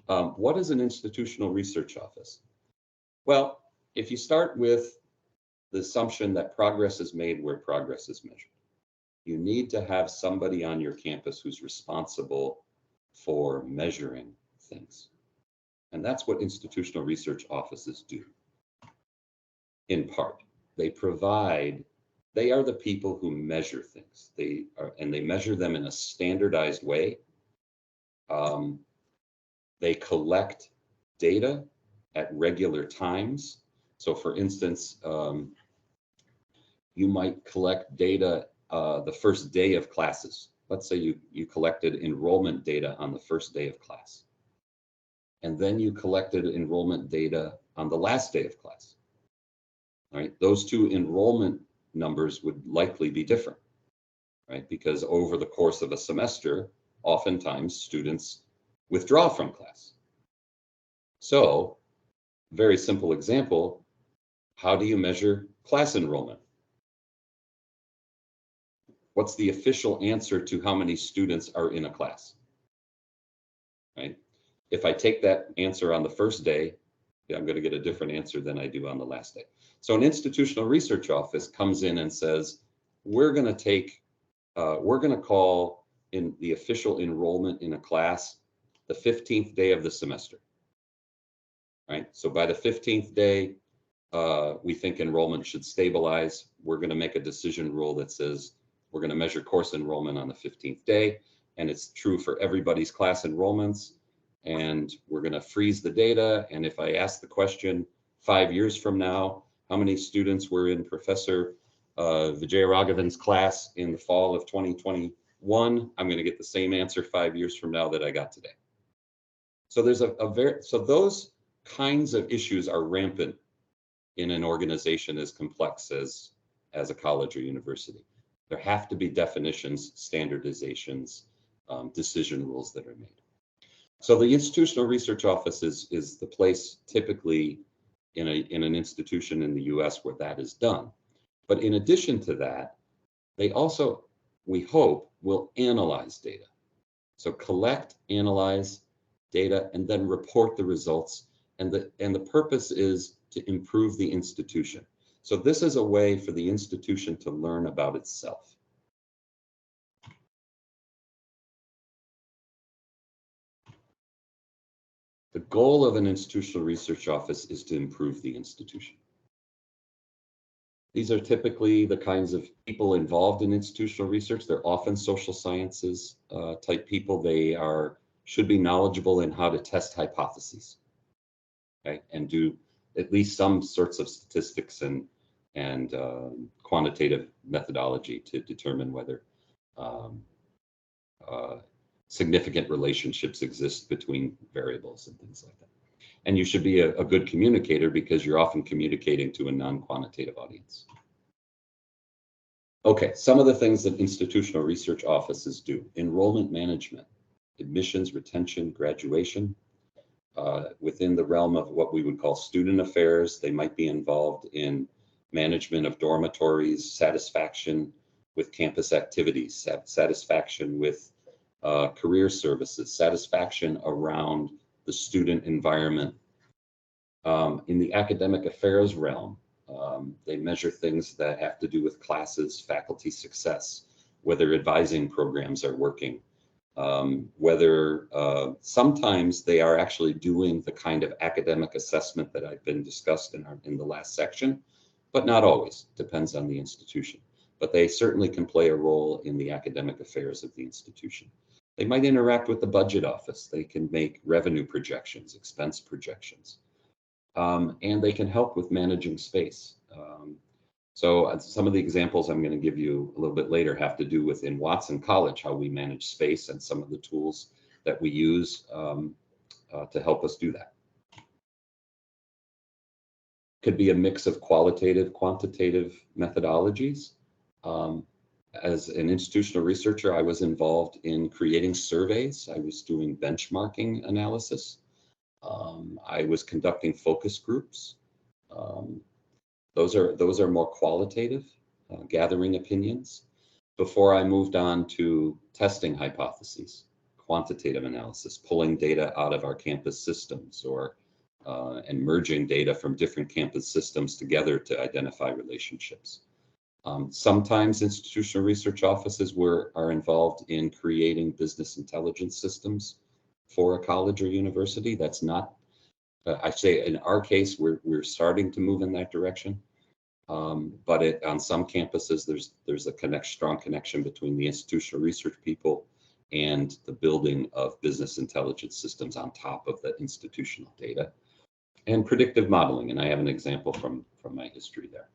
What is an institutional research office? Well, if you start with the assumption that progress is made where progress is measured, you need to have somebody on your campus who's responsible for measuring things. And that's what institutional research offices do. In part, they are the people who measure things. They measure them in a standardized way. They collect data at regular times. So for instance, you might collect data the first day of classes. Let's say you collected enrollment data on the first day of class. And then you collected enrollment data on the last day of class. Right? Those two enrollment numbers would likely be different, right? Because over the course of a semester, oftentimes students withdraw from class. So, very simple example, how do you measure class enrollment? What's the official answer to how many students are in a class? Right? If I take that answer on the first day, I'm going to get a different answer than I do on the last day. So an institutional research office comes in and says, we're going to call in the official enrollment in a class the 15th day of the semester. Right? So by the 15th day, we think enrollment should stabilize. We're going to make a decision rule that says we're going to measure course enrollment on the 15th day, and it's true for everybody's class enrollments. And we're going to freeze the data. And if I ask the question 5 years from now, how many students were in Professor Vijayaraghavan's class in the fall of 2021, I'm going to get the same answer 5 years from now that I got today. So there's so those kinds of issues are rampant in an organization as complex as a college or university. There have to be definitions, standardizations, decision rules that are made. So the institutional research office is the place typically in an institution in the US where that is done. But in addition to that, they also, we hope, will analyze data. So collect, analyze data, and then report the results. And the purpose is to improve the institution. So this is a way for the institution to learn about itself. The goal of an institutional research office is to improve the institution. These are typically the kinds of people involved in institutional research. They're often social sciences type people. They should be knowledgeable in how to test hypotheses, okay, and do at least some sorts of statistics and quantitative methodology to determine whether significant relationships exist between variables and things like that. And you should be a good communicator because you're often communicating to a non-quantitative audience. Okay, some of the things that institutional research offices do: enrollment management, admissions, retention, graduation. Within the realm of what we would call student affairs, they might be involved in management of dormitories, satisfaction with campus activities, satisfaction with career services, satisfaction around the student environment. In the academic affairs realm, they measure things that have to do with classes, faculty success, whether advising programs are working, whether sometimes they are actually doing the kind of academic assessment that I've been discussed in the last section, but not always. Depends on the institution. But they certainly can play a role in the academic affairs of the institution. They might interact with the budget office. They can make revenue projections, expense projections, and they can help with managing space. So some of the examples I'm going to give you a little bit later have to do with in Watson College, how we manage space and some of the tools that we use to help us do that. Could be a mix of qualitative, quantitative methodologies. As an institutional researcher, I was involved in creating surveys. I was doing benchmarking analysis. I was conducting focus groups. Those are more qualitative, gathering opinions. Before I moved on to testing hypotheses, quantitative analysis, pulling data out of our campus systems, or and merging data from different campus systems together to identify relationships. Sometimes institutional research offices are involved in creating business intelligence systems for a college or university. That's not, I say in our case, we're starting to move in that direction. But on some campuses, there's a strong connection between the institutional research people and the building of business intelligence systems on top of the institutional data. And predictive modeling, and I have an example from my history there.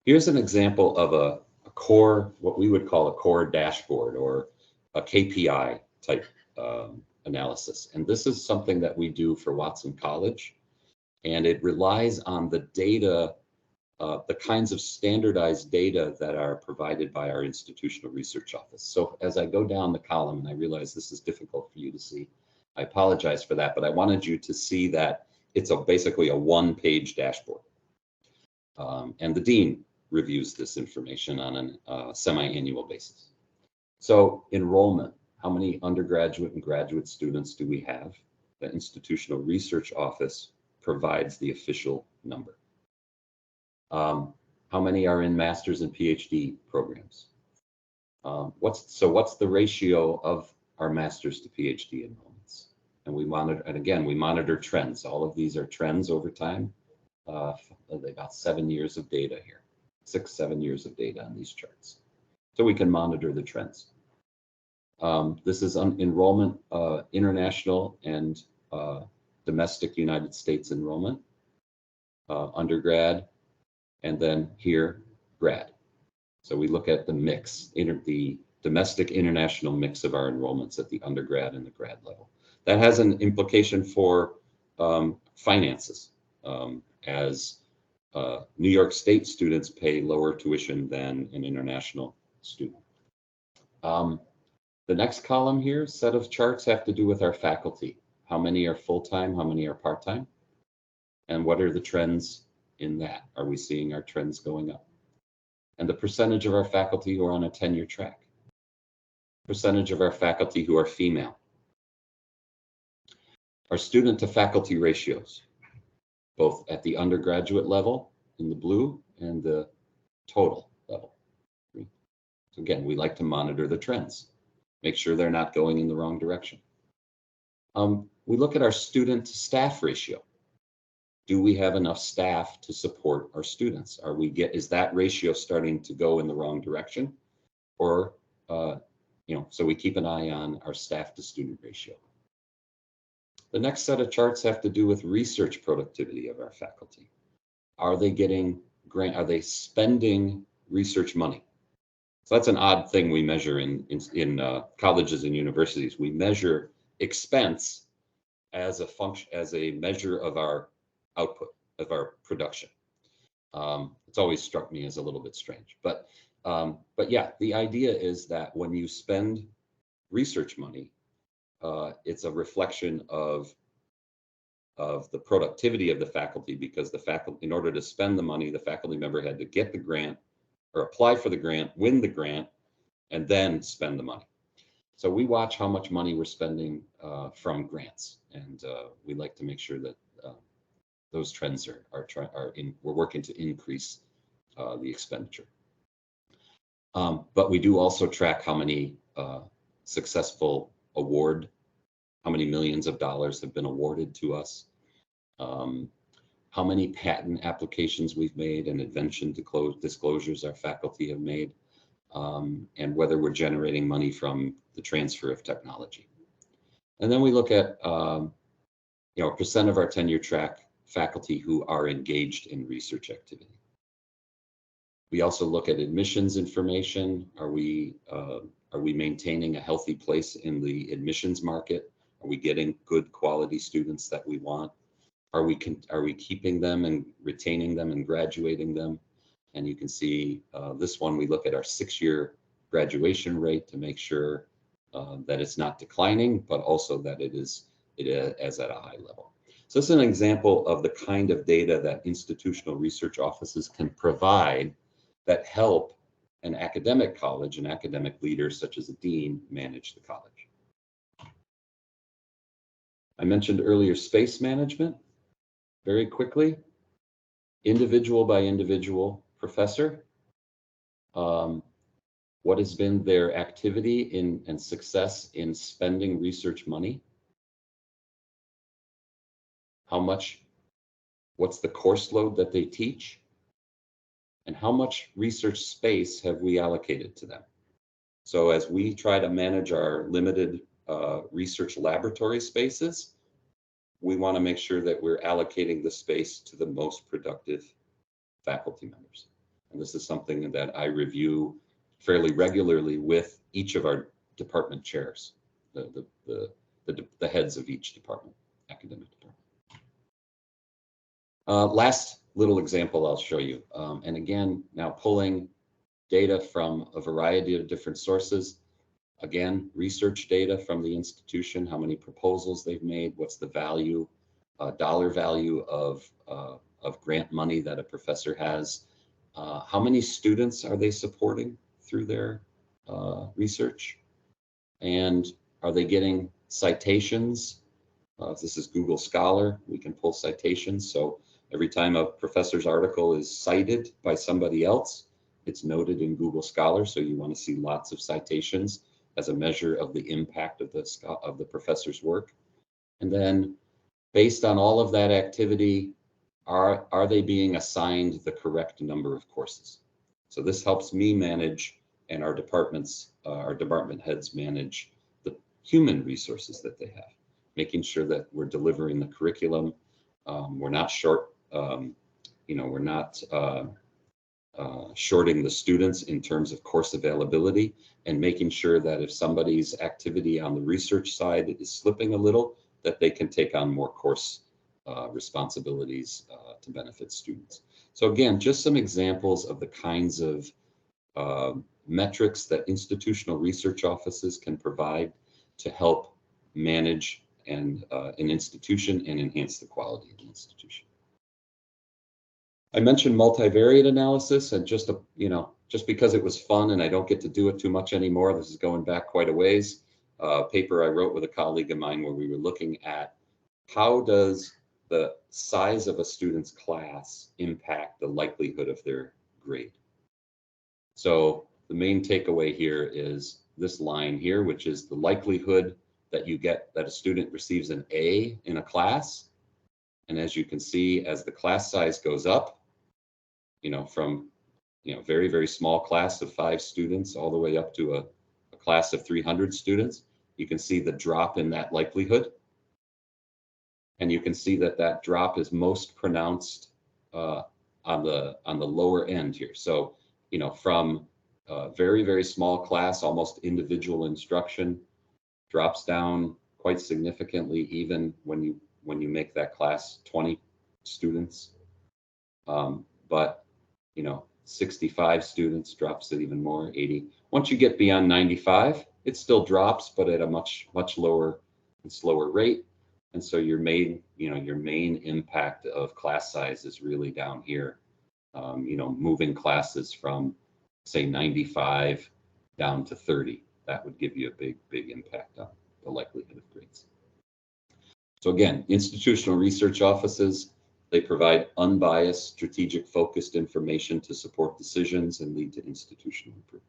Here's an example of a core, what we would call a core dashboard or a KPI type analysis. And this is something that we do for Watson College. And it relies on the data, the kinds of standardized data that are provided by our institutional research office. So as I go down the column, and I realize this is difficult for you to see, I apologize for that, but I wanted you to see that it's basically a one-page dashboard. And the dean reviews this information on a semi-annual basis. So enrollment, how many undergraduate and graduate students do we have? The institutional research office provides the official number. How many are in master's and PhD programs? What's the ratio of our master's to PhD enrollments? And we monitor trends. All of these are trends over time. About 7 years of data here, 7 years of data on these charts. So we can monitor the trends. This is enrollment, international and domestic United States enrollment, undergrad, and then here, grad. So we look at the mix, the domestic international mix of our enrollments at the undergrad and the grad level. That has an implication for finances, as New York State students pay lower tuition than an international student. The next column here, set of charts, have to do with our faculty. How many are full-time? How many are part-time? And what are the trends in that? Are we seeing our trends going up? And the percentage of our faculty who are on a tenure track. Percentage of our faculty who are female. Our student to faculty ratios, both at the undergraduate level in the blue and the total level. So again, we like to monitor the trends, make sure they're not going in the wrong direction. We look at our student to staff ratio. Do we have enough staff to support our students? Is that ratio starting to go in the wrong direction? Or, so we keep an eye on our staff to student ratio. The next set of charts have to do with research productivity of our faculty. Are they getting are they spending research money? So that's an odd thing we measure in colleges and universities. We measure expense as a function, as a measure of our output, of our production. It's always struck me as a little bit strange, but yeah, the idea is that when you spend research money, it's a reflection of the productivity of the faculty, because the faculty, in order to spend the money, the faculty member had to get the grant or apply for the grant, win the grant, and then spend the money. So we watch how much money we're spending from grants, and we like to make sure that those trends we're working to increase the expenditure. But we do also track how many successful how many millions of dollars have been awarded to us, how many patent applications we've made and invention disclosures our faculty have made, and whether we're generating money from the transfer of technology. And then we look at percent of our tenure track faculty who are engaged in research activity. We also look at admissions information. Are we maintaining a healthy place in the admissions market? Are we getting good quality students that we want? Are we keeping them and retaining them and graduating them? And you can see this one, we look at our 6-year graduation rate to make sure that it's not declining, but also that it is at a high level. So this is an example of the kind of data that institutional research offices can provide that help an academic college, an academic leader such as a dean, manage the college. I mentioned earlier space management. Very quickly, individual by individual professor, what has been their activity and success in spending research money? What's the course load that they teach? And how much research space have we allocated to them? So as we try to manage our limited research laboratory spaces, we want to make sure that we're allocating the space to the most productive faculty members. And this is something that I review fairly regularly with each of our department chairs, the heads of each department, academic department. Last little example I'll show you. And again, now pulling data from a variety of different sources. Again, research data from the institution, how many proposals they've made, what's the value, dollar value of grant money that a professor has, how many students are they supporting through their research, and are they getting citations? If this is Google Scholar, we can pull citations. So every time a professor's article is cited by somebody else, it's noted in Google Scholar. So you want to see lots of citations as a measure of the impact of the professor's work. And then based on all of that activity, are they being assigned the correct number of courses? So this helps me manage, and our department heads manage the human resources that they have, making sure that we're delivering the curriculum. We're not we're not shorting the students in terms of course availability, and making sure that if somebody's activity on the research side is slipping a little, that they can take on more course responsibilities to benefit students. So again, just some examples of the kinds of metrics that institutional research offices can provide to help manage an institution and enhance the quality of the institution. I mentioned multivariate analysis, and just because it was fun and I don't get to do it too much anymore, this is going back quite a ways, paper I wrote with a colleague of mine where we were looking at how does the size of a student's class impact the likelihood of their grade. So the main takeaway here is this line here, which is the likelihood that a student receives an A in a class. And as you can see, as the class size goes up, from very, very small class of 5 students all the way up to a class of 300 students, you can see the drop in that likelihood. And you can see that drop is most pronounced on the lower end here. So, from a very, very small class, almost individual instruction, drops down quite significantly even when you make that class 20 students. but 65 students drops it even more, 80. Once you get beyond 95, it still drops, but at a much lower and slower rate. And so your main impact of class size is really down here. Moving classes from say 95 down to 30, that would give you a big impact on the likelihood of grades. So again, institutional research offices, they provide unbiased, strategic, focused information to support decisions and lead to institutional improvement.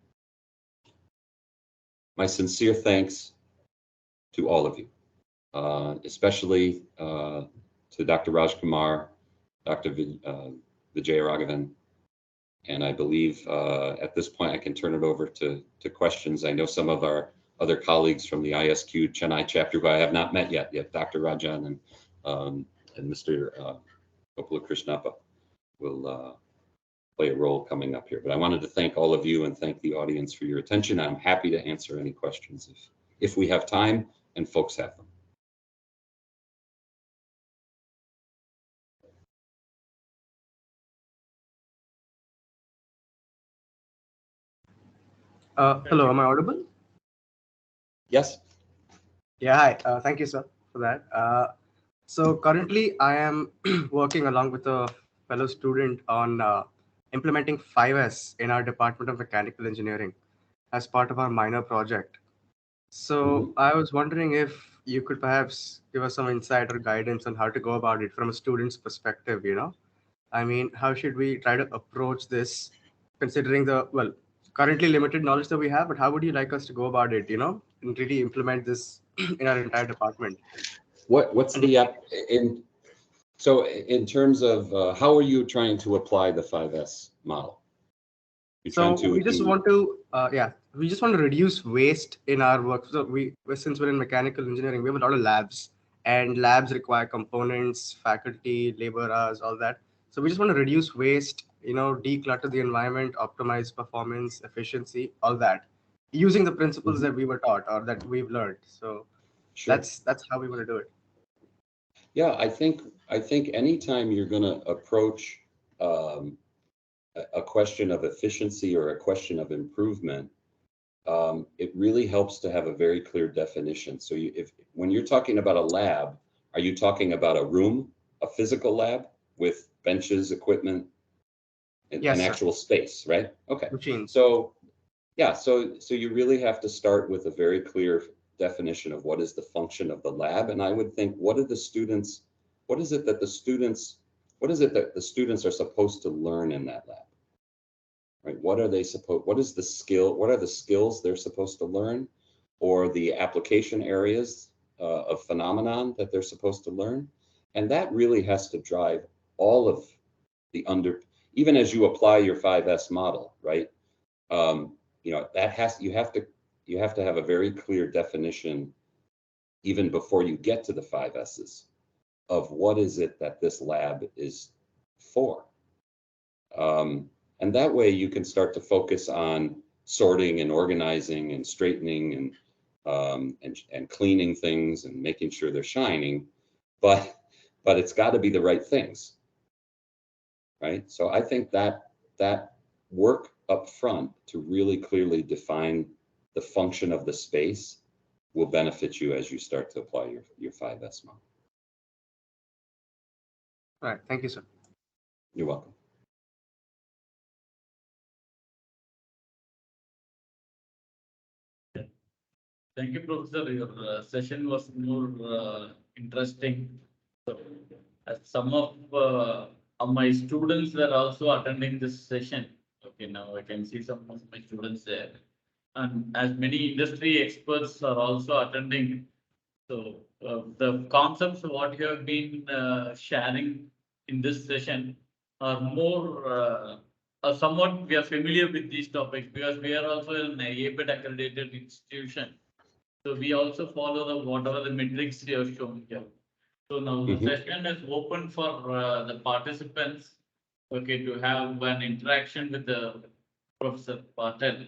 My sincere thanks to all of you, especially to Dr. Rajkumar, Dr. Vijayaraghavan, and I believe at this point I can turn it over to questions. I know some of our other colleagues from the ISQ Chennai chapter, who I have not met yet, Dr. Rajan and Mr. Gopala Krishnappa will play a role coming up here. But I wanted to thank all of you and thank the audience for your attention. I'm happy to answer any questions if we have time and folks have them. Hello, am I audible? Yes. Yeah, hi. Thank you, sir, for that. So currently, I am working along with a fellow student on implementing 5S in our Department of Mechanical Engineering as part of our minor project. So I was wondering if you could perhaps give us some insight or guidance on how to go about it from a student's perspective, I mean, how should we try to approach this considering the currently limited knowledge that we have, but how would you like us to go about it, and really implement this in our entire department? What's the in terms of how are you trying to apply the 5S model? You're So trying to we just want to we just want to reduce waste in our work. So since we're in mechanical engineering, we have a lot of labs, and labs require components, faculty, labor hours, all that. So we just want to reduce waste, declutter the environment, optimize performance, efficiency, all that, using the principles that we were taught or that we've learned. So Sure. that's how we want to do it. Yeah, I think anytime you're going to approach a question of efficiency or a question of improvement, it really helps to have a very clear definition. So when you're talking about a lab, are you talking about a room, a physical lab with benches, equipment, and Yes, an sir. actual space, right? Okay. Machines. So yeah, so you really have to start with a very clear definition of what is the function of the lab. And I would think, what is it that the students are supposed to learn in that lab? Right? What are the skills they're supposed to learn, or the application areas of phenomenon that they're supposed to learn? And that really has to drive all of the even as you apply your 5S model, right? You have to have a very clear definition even before you get to the 5S's of what is it that this lab is for. And that way you can start to focus on sorting and organizing and straightening and cleaning things and making sure they're shining, but it's got to be the right things, right? So I think that work up front to really clearly define the function of the space will benefit you as you start to apply your 5S model. All right. Thank you, sir. You're welcome. Thank you, Professor. Your session was more interesting. So, as some of my students were also attending this session. Okay, now I can see some of my students there. And as many industry experts are also attending, so the concepts what you have been sharing in this session are more somewhat we are familiar with these topics because we are also an ABET accredited institution. So we also follow whatever the metrics you have shown here. So now the session is open for the participants, okay, to have an interaction with the Professor Partell.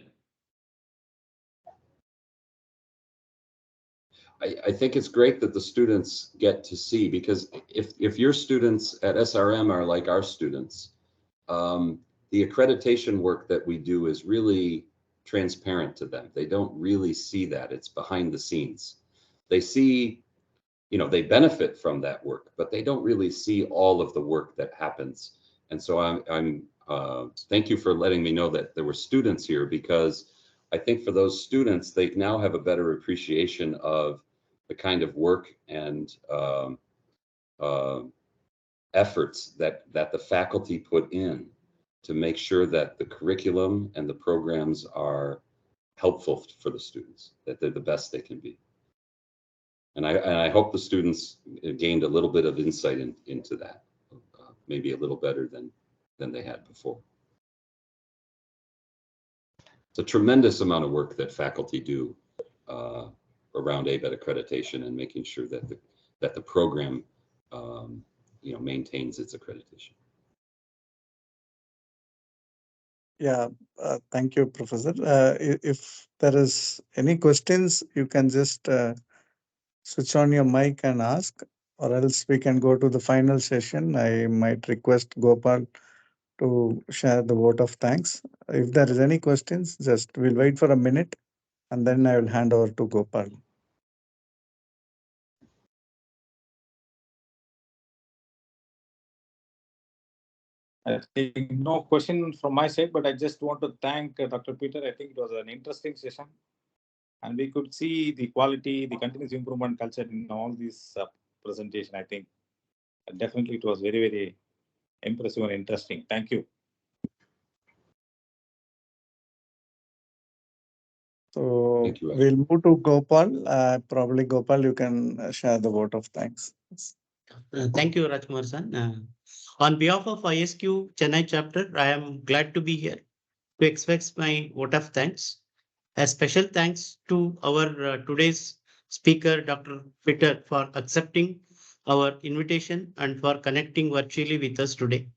I think it's great that the students get to see, because if your students at SRM are like our students, the accreditation work that we do is really transparent to them. They don't really see that. It's behind the scenes. They see, they benefit from that work, but they don't really see all of the work that happens. And so I'm thank you for letting me know that there were students here, because I think for those students, they now have a better appreciation of the kind of work and efforts that the faculty put in to make sure that the curriculum and the programs are helpful for the students, that they're the best they can be. And I hope the students gained a little bit of insight into that, maybe a little better than they had before. It's a tremendous amount of work that faculty do around ABET accreditation and making sure that the program maintains its accreditation. Yeah, thank you, Professor. If there is any questions, you can just switch on your mic and ask, or else we can go to the final session. I might request Gopal to share the vote of thanks. If there is any questions, just we'll wait for a minute and then I will hand over to Gopal. I think no question from my side, but I just want to thank Dr. Peter. I think it was an interesting session, and we could see the quality, the continuous improvement culture in all these presentation. I think definitely it was very, very impressive and interesting. Thank you. So Thank you, Raj. we'll move to Gopal. Probably Gopal, you can share the vote of thanks. Thank you, Rajkumar san. On behalf of ISQ Chennai chapter, I am glad to be here to express my vote of thanks. A special thanks to our today's speaker, Dr. Peter, for accepting our invitation and for connecting virtually with us today.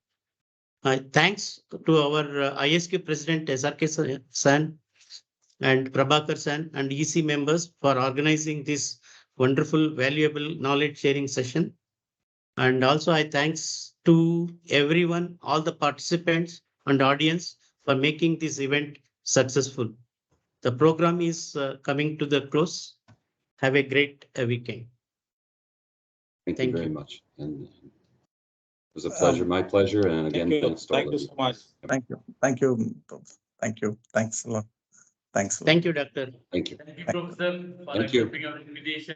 Thanks to our ISQ President SRK san and Prabhakar san and EC members for organizing this wonderful, valuable knowledge sharing session. And also I thanks to everyone, all the participants and audience for making this event successful. The program is coming to the close. Have a great weekend. Thank you Thank very you. much. And it was a pleasure, my pleasure. And again, thanks to all Thank of you you. so much. Thank you. Thank you. Thank you. Thanks a lot. Thanks a lot. Thank you, Doctor. Thank you. Thank you, Professor, for Thank you. accepting our invitation.